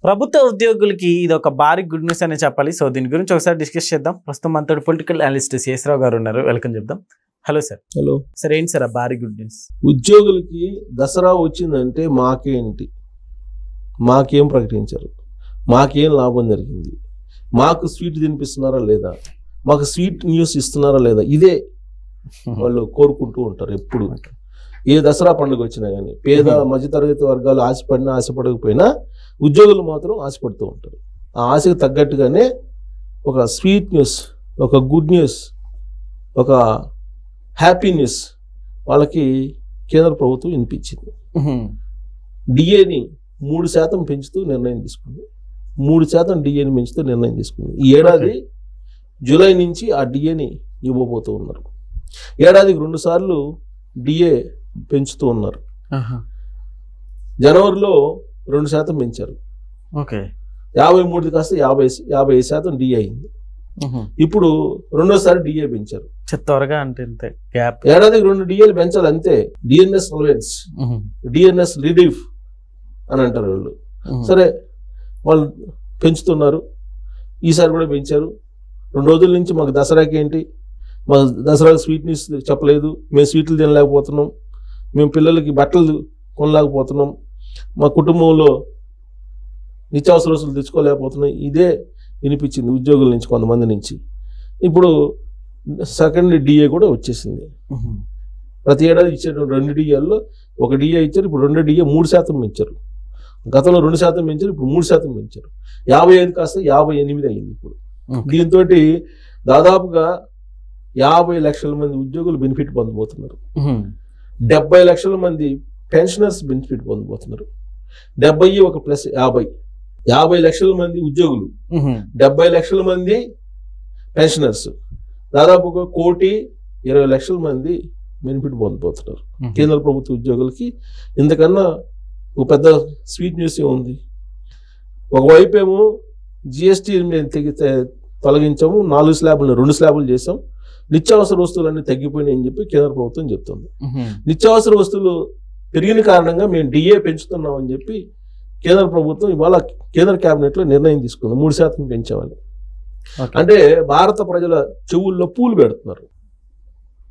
ప్రభుత్వ ఉద్యోగులకి ఇది ఒక భారీ గుడ్ న్యూస్ అనే చెప్పాలి. సో దీని గురించి ఒకసారి డిస్కస్ చేద్దాం. ప్రస్తుతం మనతో పొలిటికల్ అనలిస్ట్ శేషరావు గారు ఉన్నారు. వెల్కమ్ చెప్దాం. Hello sir. హలో సార్, ఏంటి సార్ ఆ భారీ గుడ్ న్యూస్? ఉద్యోగులకి దసరా వచ్చిందంటే మాకేంటి, మాకేం ప్రకటించారు, మాకేం లాభం జరిగింది, మాకు స్వీట్ తినిపిస్తున్నారా లేదా, మాకు స్వీట్ న్యూస్ ఇస్తున్నారా లేదా, ఇదే వాళ్ళు కోరుకుంటూ ఉంటారు ఎప్పుడు. ఏ దసరా పండుగ వచ్చినా కానీ పేద మధ్యతరగతి వర్గాలు ఆశపడినా ఆశపడకపోయినా ఉద్యోగులు మాత్రం ఆశపడుతూ ఉంటారు. ఆ ఆశకు తగ్గట్టుగానే ఒక స్వీట్ న్యూస్, ఒక గుడ్ న్యూస్, ఒక హ్యాపీ న్యూస్ వాళ్ళకి కేంద్ర ప్రభుత్వం వినిపించింది. డిఏని 3% పెంచుతూ నిర్ణయం తీసుకుంది. 3% డిఏని పెంచుతూ నిర్ణయం తీసుకుంది. ఈ ఏడాది జూలై నుంచి ఆ డిఏని ఇవ్వబోతూ ఉన్నారు. ఏడాదికి 2 సార్లు డిఏ పెంచుతూ ఉన్నారు. జనవరిలో 2% పెంచారు. 53 కాస్త 50% డిఏ అయింది. ఇప్పుడు రెండోసారి డిఏ పెంచారు. త్వరగా అంటే గ్యాప్ ఏడాదికి 2 డిఏలు పెంచాలి అంతే. డిఎన్ఎస్ అలవెన్స్, డిఎన్ఎస్ రిలీఫ్ అని అంటారు వాళ్ళు. సరే, వాళ్ళు పెంచుతున్నారు. ఈసారి కూడా పెంచారు. 2 రోజుల నుంచి మాకు దసరాకి ఏంటి, మా దసరాకి స్వీట్ న్యూస్ చెప్పలేదు, మేము స్వీట్లు తినలేకపోతున్నాం, మేము పిల్లలకి బట్టలు కొనలేకపోతున్నాం, మా కుటుంబంలో నిత్యావసర వస్తువులు తెచ్చుకోలేకపోతున్నాం, ఇదే వినిపించింది ఉద్యోగుల నుంచి, కొంతమంది నుంచి. ఇప్పుడు సెకండ్ డిఏ కూడా వచ్చేసింది. ప్రతి ఏడాది ఇచ్చేటువంటి 2 డిఏల్లో ఒక డిఏ ఇచ్చారు. ఇప్పుడు 2 డిఏ 3% పెంచారు. గతంలో 2% పెంచారు, ఇప్పుడు 3% పెంచారు. 55 కాస్త 58 అయింది ఇప్పుడు. దీంతో దాదాపుగా 50 లక్షల మంది ఉద్యోగులు బెనిఫిట్ పొందబోతున్నారు. 70 లక్షల మంది పెన్షనర్స్ బెనిఫిట్ పొందబోతున్నారు. 70 ఒక ప్లస్ 50 లక్షల మంది ఉద్యోగులు, 70 లక్షల మంది పెన్షనర్స్, దాదాపుగా 1,20 లక్షల మంది బెనిఫిట్ పొందబోతున్నారు. కేంద్ర ప్రభుత్వ ఉద్యోగులకి ఇంతకన్నా ఒక పెద్ద స్వీట్ న్యూస్ ఉంది. ఒకవైపు ఏమో జిఎస్టీ తొలగించాము, 4 స్లాబులను 2 స్లాబులు చేసాం, నిత్యావసర వస్తువులన్నీ తగ్గిపోయినాయి అని చెప్పి కేంద్ర ప్రభుత్వం చెప్తుంది. నిత్యావసర వస్తువులు పెరిగిన కారణంగా మేము డిఏ పెంచుతున్నాం అని చెప్పి కేంద్ర ప్రభుత్వం ఇవాళ కేంద్ర కేబినెట్లో నిర్ణయం తీసుకుంది. 3% పెంచామని. అంటే భారత ప్రజల చెవుల్లో పూలు పెడుతున్నారు.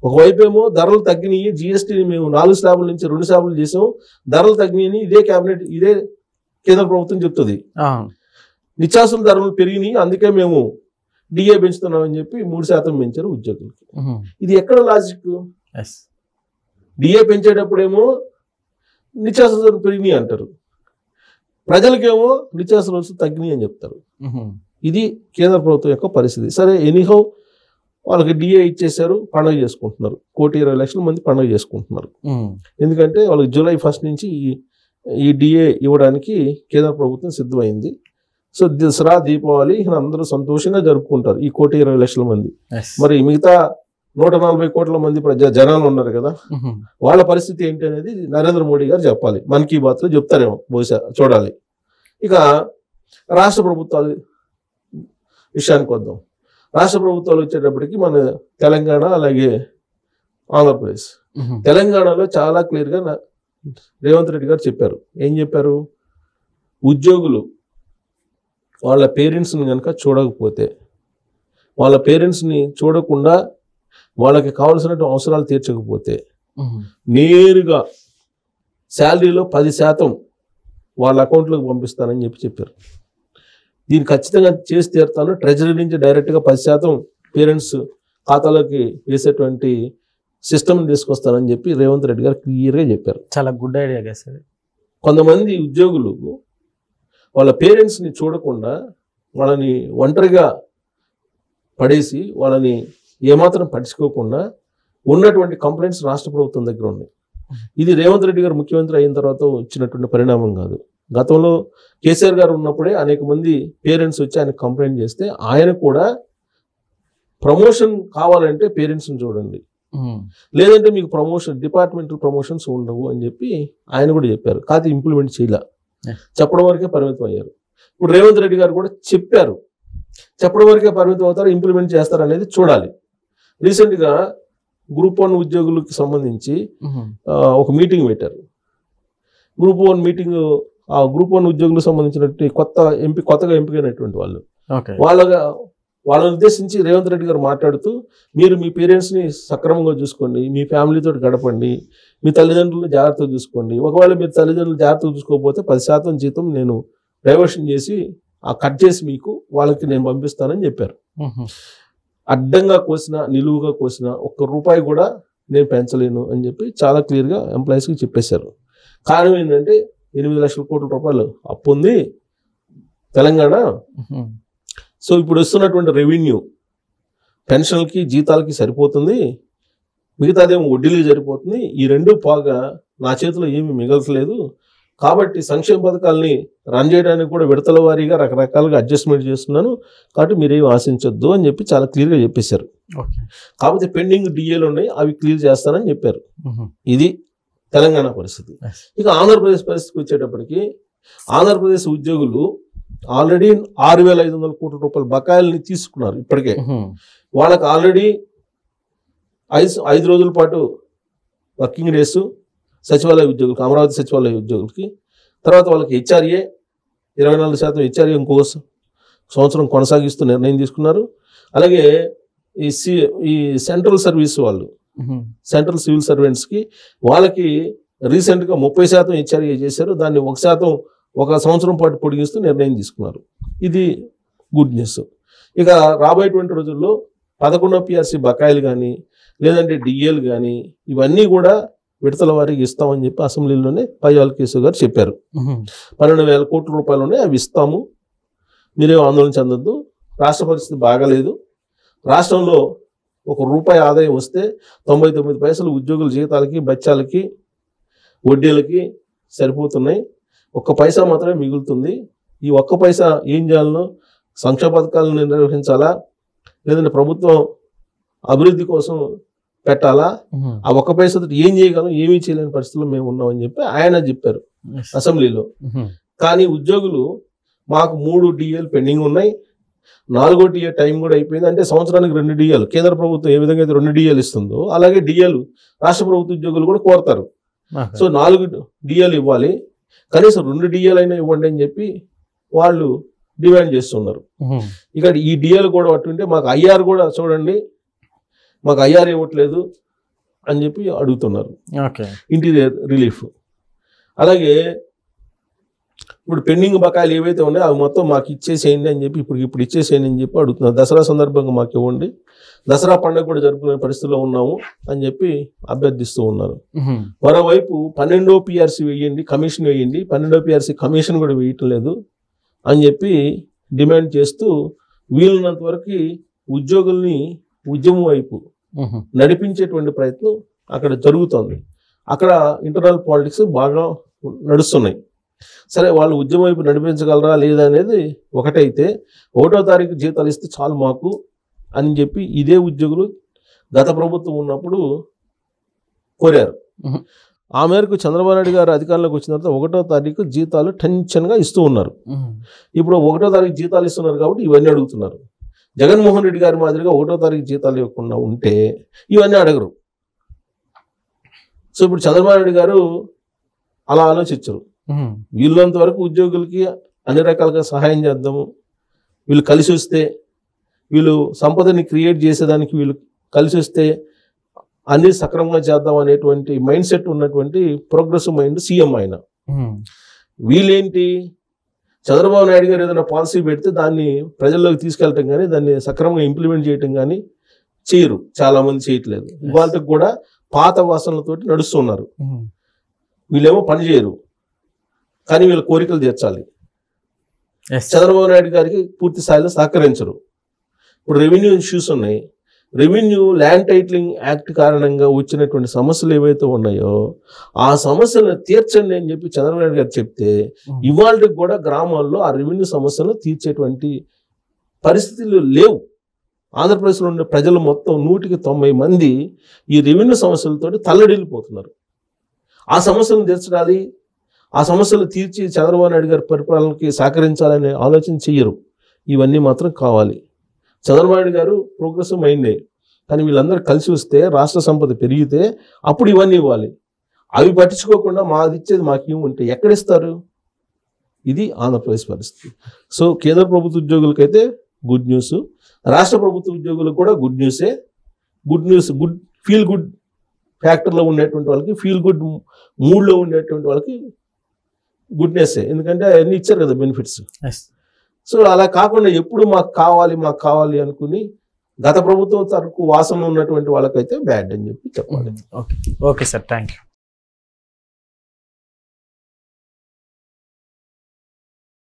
ఒకవైపు ఏమో ధరలు తగ్గినాయి, జిఎస్టీని మేము 4 స్లాబుల నుంచి 2 స్లాబులు చేసాం, ధరలు తగ్గినాయని ఇదే కేబినెట్, ఇదే కేంద్ర ప్రభుత్వం చెప్తుంది. నిత్యావసర ధరలు పెరిగినాయి, అందుకే మేము డిఏ పెంచుతున్నామని చెప్పి 3% పెంచారు ఉద్యోగులకి. ఇది ఎక్కడ లాజిక్? డిఏ పెంచేటప్పుడేమో నిత్యావసర ధరలు పెరిగినాయి అంటారు, ప్రజలకేమో నిత్యావసర వస్తువులు తగ్గినాయి అని చెప్తారు. ఇది కేంద్ర ప్రభుత్వం యొక్క పరిస్థితి. సరే, ఎనీహౌ వాళ్ళకి డిఏ ఇచ్చేసారు, పండుగ చేసుకుంటున్నారు. 1,20 లక్షల మంది పండుగ చేసుకుంటున్నారు. ఎందుకంటే వాళ్ళకి జూలై 1 నుంచి ఈ డిఏ ఇవ్వడానికి కేంద్ర ప్రభుత్వం సిద్ధమైంది. సో దసరా, దీపావళి అందరూ సంతోషంగా జరుపుకుంటారు ఈ 1,20 లక్షల మంది. మరి మిగతా 140 కోట్ల మంది జనాలు ఉన్నారు కదా, వాళ్ళ పరిస్థితి ఏంటి అనేది నరేంద్ర మోడీ గారు చెప్పాలి. మన్ కీ బాత్లో చెప్తారేమో బహుశా, చూడాలి. ఇక రాష్ట్ర ప్రభుత్వాల విషయానికి వద్దాం. రాష్ట్ర ప్రభుత్వాలు వచ్చేటప్పటికి మన తెలంగాణ, అలాగే ఆంధ్రప్రదేశ్. తెలంగాణలో చాలా క్లియర్గా రేవంత్ రెడ్డి గారు చెప్పారు. ఏం చెప్పారు? ఉద్యోగులు వాళ్ళ పేరెంట్స్ని కనుక చూడకపోతే, వాళ్ళ పేరెంట్స్ని చూడకుండా వాళ్ళకి కావాల్సిన అవసరాలు తీర్చకపోతే నేరుగా శాలరీలో 10% వాళ్ళ అకౌంట్లోకి పంపిస్తానని చెప్పారు. దీన్ని ఖచ్చితంగా చేసి తీరుతాను, ట్రెజరీ నుంచి డైరెక్ట్గా 10% పేరెంట్స్ ఖాతాలోకి వేసేటువంటి సిస్టమ్ తీసుకొస్తానని చెప్పి రేవంత్ రెడ్డి గారు క్లియర్గా చెప్పారు. చాలా గుడ్ ఐడియా కదా సార్. కొంతమంది ఉద్యోగులు వాళ్ళ పేరెంట్స్ని చూడకుండా వాళ్ళని ఒంటరిగా పడేసి వాళ్ళని ఏమాత్రం పట్టించుకోకుండా ఉన్నటువంటి కంప్లైంట్స్ రాష్ట్ర ప్రభుత్వం దగ్గర ఉన్నాయి. ఇది రేవంత్ రెడ్డి గారు ముఖ్యమంత్రి అయిన తర్వాత వచ్చినటువంటి పరిణామం కాదు. గతంలో కేసీఆర్ గారు ఉన్నప్పుడే అనేక మంది పేరెంట్స్ వచ్చి ఆయన కంప్లైంట్ చేస్తే ఆయన కూడా ప్రమోషన్ కావాలంటే పేరెంట్స్ని చూడండి, లేదంటే మీకు ప్రమోషన్, డిపార్ట్మెంటల్ ప్రమోషన్స్ ఉండవు అని చెప్పి ఆయన కూడా చెప్పారు. కాదు, ఇంప్లిమెంట్ చేయలే, చెప్పడం వరకే పరిమితం అయ్యారు. ఇప్పుడు రేవంత్ రెడ్డి గారు కూడా చెప్పారు, చెప్పడం వరకే పరిమితం అవుతారు, ఇంప్లిమెంట్ చేస్తారు అనేది చూడాలి. రీసెంట్గా గ్రూప్ 1 ఉద్యోగులకు సంబంధించి ఒక మీటింగ్ పెట్టారు. గ్రూప్ 1 మీటింగ్ ఆ గ్రూప్ 1 ఉద్యోగులకు సంబంధించినటువంటి కొత్తగా ఎంపికైనటువంటి వాళ్ళు ఓకే. వాళ్ళని ఉద్దేశించి రేవంత్ రెడ్డి గారు మాట్లాడుతూ మీరు మీ పేరెంట్స్ని సక్రమంగా చూసుకోండి, మీ ఫ్యామిలీతో గడపండి, మీ తల్లిదండ్రులను జాగ్రత్తగా చూసుకోండి, ఒకవేళ మీరు తల్లిదండ్రులు జాగ్రత్తగా చూసుకోకపోతే 10% జీతం నేను డైవర్షన్ చేసి కట్ చేసి మీకు వాళ్ళకి నేను పంపిస్తానని చెప్పారు. అడ్డంగా కోసిన నిలువుగా కోసిన ₹1 కూడా నేను పెంచలేను అని చెప్పి చాలా క్లియర్గా ఎంప్లాయీస్కి చెప్పేశారు. కారణం ఏంటంటే 8 లక్షల కోట్ల రూపాయలు అప్పు ఉంది తెలంగాణ. సో ఇప్పుడు వస్తున్నటువంటి రెవెన్యూ పెన్షన్లకి జీతాలకి సరిపోతుంది, మిగతాదేమో వడ్డీలకి సరిపోతుంది. ఈ రెండు పోగా నా చేతిలో ఏమీ మిగలట్లేదు. కాబట్టి సంక్షేమ పథకాలని రన్ చేయడానికి కూడా విడతల వారీగా రకరకాలుగా అడ్జస్ట్మెంట్ చేస్తున్నాను, కాబట్టి మీరేం ఆశించొద్దు అని చెప్పి చాలా క్లియర్గా చెప్పేశారు. కాకపోతే పెండింగ్ డిఏలు ఉన్నాయి, అవి క్లియర్ చేస్తానని చెప్పారు. ఇది తెలంగాణ పరిస్థితి. ఇక ఆంధ్రప్రదేశ్ పరిస్థితికి వచ్చేటప్పటికి ఆంధ్రప్రదేశ్ ఉద్యోగులు ఆల్రెడీ 6,500 కోట్ల రూపాయల బకాయిల్ని తీసుకున్నారు. ఇప్పటికే వాళ్ళకి ఆల్రెడీ 5 రోజుల పాటు వర్కింగ్ డేస్ సచివాలయ ఉద్యోగులకి, అమరావతి సచివాలయ ఉద్యోగులకి, తర్వాత వాళ్ళకి హెచ్ఆర్ఏ 24% హెచ్ఆర్ఏ ఇంకో సంవత్సరం కొనసాగిస్తూ నిర్ణయం తీసుకున్నారు. అలాగే ఈ సెంట్రల్ సర్వీస్ వాళ్ళు, సెంట్రల్ సివిల్ సర్వెంట్స్కి వాళ్ళకి రీసెంట్గా 30% హెచ్ఆర్ఏ చేశారు. దాన్ని 1% 1 సంవత్సరం పాటు పొడిగిస్తూ నిర్ణయం తీసుకున్నారు. ఇది గుడ్ న్యూస్. ఇక రాబోయేటువంటి రోజుల్లో 11వ పిఆర్సీ బకాయిలు కానీ లేదంటే డిఏలు కానీ ఇవన్నీ కూడా విడతల వారికి ఇస్తామని చెప్పి అసెంబ్లీలోనే పయ్యాల కేశవ్ గారు చెప్పారు. 12,000 కోట్ల రూపాయలు ఉన్నాయి, అవి ఇస్తాము, మీరేం ఆందోళన చెందొద్దు, రాష్ట్ర పరిస్థితి బాగాలేదు, రాష్ట్రంలో ₹1 ఆదాయం వస్తే 99 పైసలు ఉద్యోగుల జీతాలకి బత్యాలకి వడ్డీలకి సరిపోతున్నాయి, 1 పైసా మాత్రమే మిగులుతుంది. ఈ 1 పైసా ఏం చేయాలనో, సంక్షేమ పథకాలను నిర్వహించాలా లేదంటే ప్రభుత్వం అభివృద్ధి కోసం పెట్టాలా, ఆ 1 పైసతో ఏం చేయగలం, ఏమీ చేయలేని పరిస్థితుల్లో మేము ఉన్నామని చెప్పి ఆయన చెప్పారు అసెంబ్లీలో. కానీ ఉద్యోగులు మాకు 3 డిఏలు పెండింగ్ ఉన్నాయి, 4వ డిఏ టైం కూడా అయిపోయింది. అంటే సంవత్సరానికి 2 డిఏలు కేంద్ర ప్రభుత్వం ఏ విధంగా అయితే 2 డిఏలు ఇస్తుందో అలాగే డిఏలు రాష్ట్ర ప్రభుత్వ ఉద్యోగులు కూడా కోరతారు. సో 4 డిఏలు ఇవ్వాలి, కనీసం 2 డిఏలు అయినా ఇవ్వండి అని చెప్పి వాళ్ళు డిమాండ్ చేస్తున్నారు. ఇక్కడ ఈ డిఏలు కూడా అట్టుంటే మాకు ఐఆర్ కూడా చూడండి, మాకు ఐఆర్ ఇవ్వట్లేదు అని చెప్పి అడుగుతున్నారు, ఇంటీరియర్ రిలీఫ్. అలాగే ఇప్పుడు పెండింగ్ బకాయిలు ఏవైతే ఉన్నాయో అవి మొత్తం మాకు ఇచ్చేసేయండి అని చెప్పి ఇప్పుడు ఇచ్చేసేయండి అని చెప్పి అడుగుతున్నారు. దసరా సందర్భంగా మాకు ఇవ్వండి, దసరా పండుగ కూడా జరుపుకునే పరిస్థితిలో ఉన్నాము అని చెప్పి అభ్యర్థిస్తూ ఉన్నారు. మరోవైపు 12వ పిఆర్సీ వేయండి, కమిషన్ వేయండి, 12వ పిఆర్సీ కమిషన్ కూడా వేయటం లేదు అని చెప్పి డిమాండ్ చేస్తూ వీలున్నంత వరకు ఉద్యోగుల్ని ఉద్యమం వైపు నడిపించేటువంటి ప్రయత్నం అక్కడ జరుగుతోంది. అక్కడ ఇంటర్నల్ పాలిటిక్స్ బాగా నడుస్తున్నాయి. సరే, వాళ్ళు ఉద్యమం వైపు నడిపించగలరా లేదా అనేది ఒకటైతే 1వ తారీఖు జీతాలు ఇస్తే చాలు మాకు అని చెప్పి ఇదే ఉద్యోగులు గత ప్రభుత్వం ఉన్నప్పుడు కోరారు. ఆ మేరకు చంద్రబాబు నాయుడు గారు అధికారంలోకి వచ్చిన తర్వాత 1వ తారీఖు జీతాలు టెన్షన్గా ఇస్తూ ఉన్నారు. ఇప్పుడు 1వ తారీఖు జీతాలు ఇస్తున్నారు కాబట్టి ఇవన్నీ అడుగుతున్నారు. జగన్మోహన్ రెడ్డి గారి మాదిరిగా 1వ తారీఖు జీతాలు ఇవ్వకుండా ఉంటే ఇవన్నీ అడగరు. సో ఇప్పుడు చంద్రబాబు నాయుడు గారు అలా ఆలోచించరు. వీళ్ళంత వరకు ఉద్యోగులకి అన్ని రకాలుగా సహాయం చేద్దాము, వీళ్ళు కలిసి వస్తే, వీళ్ళు సంపదని క్రియేట్ చేసేదానికి వీళ్ళు కలిసి వస్తే అన్ని సక్రమంగా చేద్దాం అనేటువంటి మైండ్ సెట్ ఉన్నటువంటి ప్రోగ్రెసివ్ మైండ్ సీఎం ఆయన. వీళ్ళేంటి, చంద్రబాబు నాయుడు గారు ఏదైనా పాలసీ పెడితే దాన్ని ప్రజల్లోకి తీసుకెళ్ళటం కానీ దాన్ని సక్రమంగా ఇంప్లిమెంట్ చేయటం కానీ చేయరు, చాలా మంది చేయట్లేదు. ఇవాళకి కూడా పాత వాసనలతోటి నడుస్తున్నారు. వీళ్ళేమో పని చేయరు, కానీ వీళ్ళ కోరికలు తీర్చాలి. చంద్రబాబు నాయుడు గారికి పూర్తి స్థాయిలో సహకరించరు. ఇప్పుడు రెవెన్యూ ఇష్యూస్ ఉన్నాయి. రెవెన్యూ ల్యాండ్ టైటిలింగ్ యాక్ట్ కారణంగా వచ్చినటువంటి సమస్యలు ఏవైతే ఉన్నాయో ఆ సమస్యలను తీర్చండి అని చెప్పి చంద్రబాబు నాయుడు గారు చెప్తే ఇవాళకి కూడా గ్రామాల్లో ఆ రెవెన్యూ సమస్యలను తీర్చేటువంటి పరిస్థితులు లేవు. ఆంధ్రప్రదేశ్లో ఉండే ప్రజలు మొత్తం 100కి 90 మంది ఈ రెవెన్యూ సమస్యలతో తల్లడిల్లిపోతున్నారు. ఆ సమస్యలను తీర్చడాలి, ఆ సమస్యలు తీర్చి చంద్రబాబు నాయుడు గారి పరిపాలనకి సహకరించాలనే ఆలోచన చెయ్యరు. ఇవన్నీ మాత్రం కావాలి. చంద్రబాబు నాయుడు గారు ప్రోగ్రెసివ్ మైండే, కానీ వీళ్ళందరూ కలిసి వస్తే రాష్ట్ర సంపద పెరిగితే అప్పుడు ఇవన్నీ ఇవ్వాలి. అవి పట్టించుకోకుండా మాది ఇచ్చేది మాకు ఉంటే ఎక్కడిస్తారు? ఇది ఆంధ్రప్రదేశ్ పరిస్థితి. సో కేంద్ర ప్రభుత్వ ఉద్యోగులకైతే గుడ్ న్యూస్, రాష్ట్ర ప్రభుత్వ ఉద్యోగులకు కూడా గుడ్ న్యూసే. Good news, good feel good ఫ్యాక్టర్లో ఉండేటువంటి వాళ్ళకి, ఫీల్ గుడ్ మూడ్లో ఉండేటువంటి వాళ్ళకి గుడ్నెస్సే, ఎందుకంటే అవన్నీ ఇచ్చారు కదా బెనిఫిట్స్. సో అలా కాకుండా ఎప్పుడు మాకు కావాలి అనుకుని గత ప్రభుత్వం తరకు వాసన ఉన్నటువంటి వాళ్ళకైతే బ్యాడ్ అని చెప్పి చెప్పాలి. Okay sir, thank you.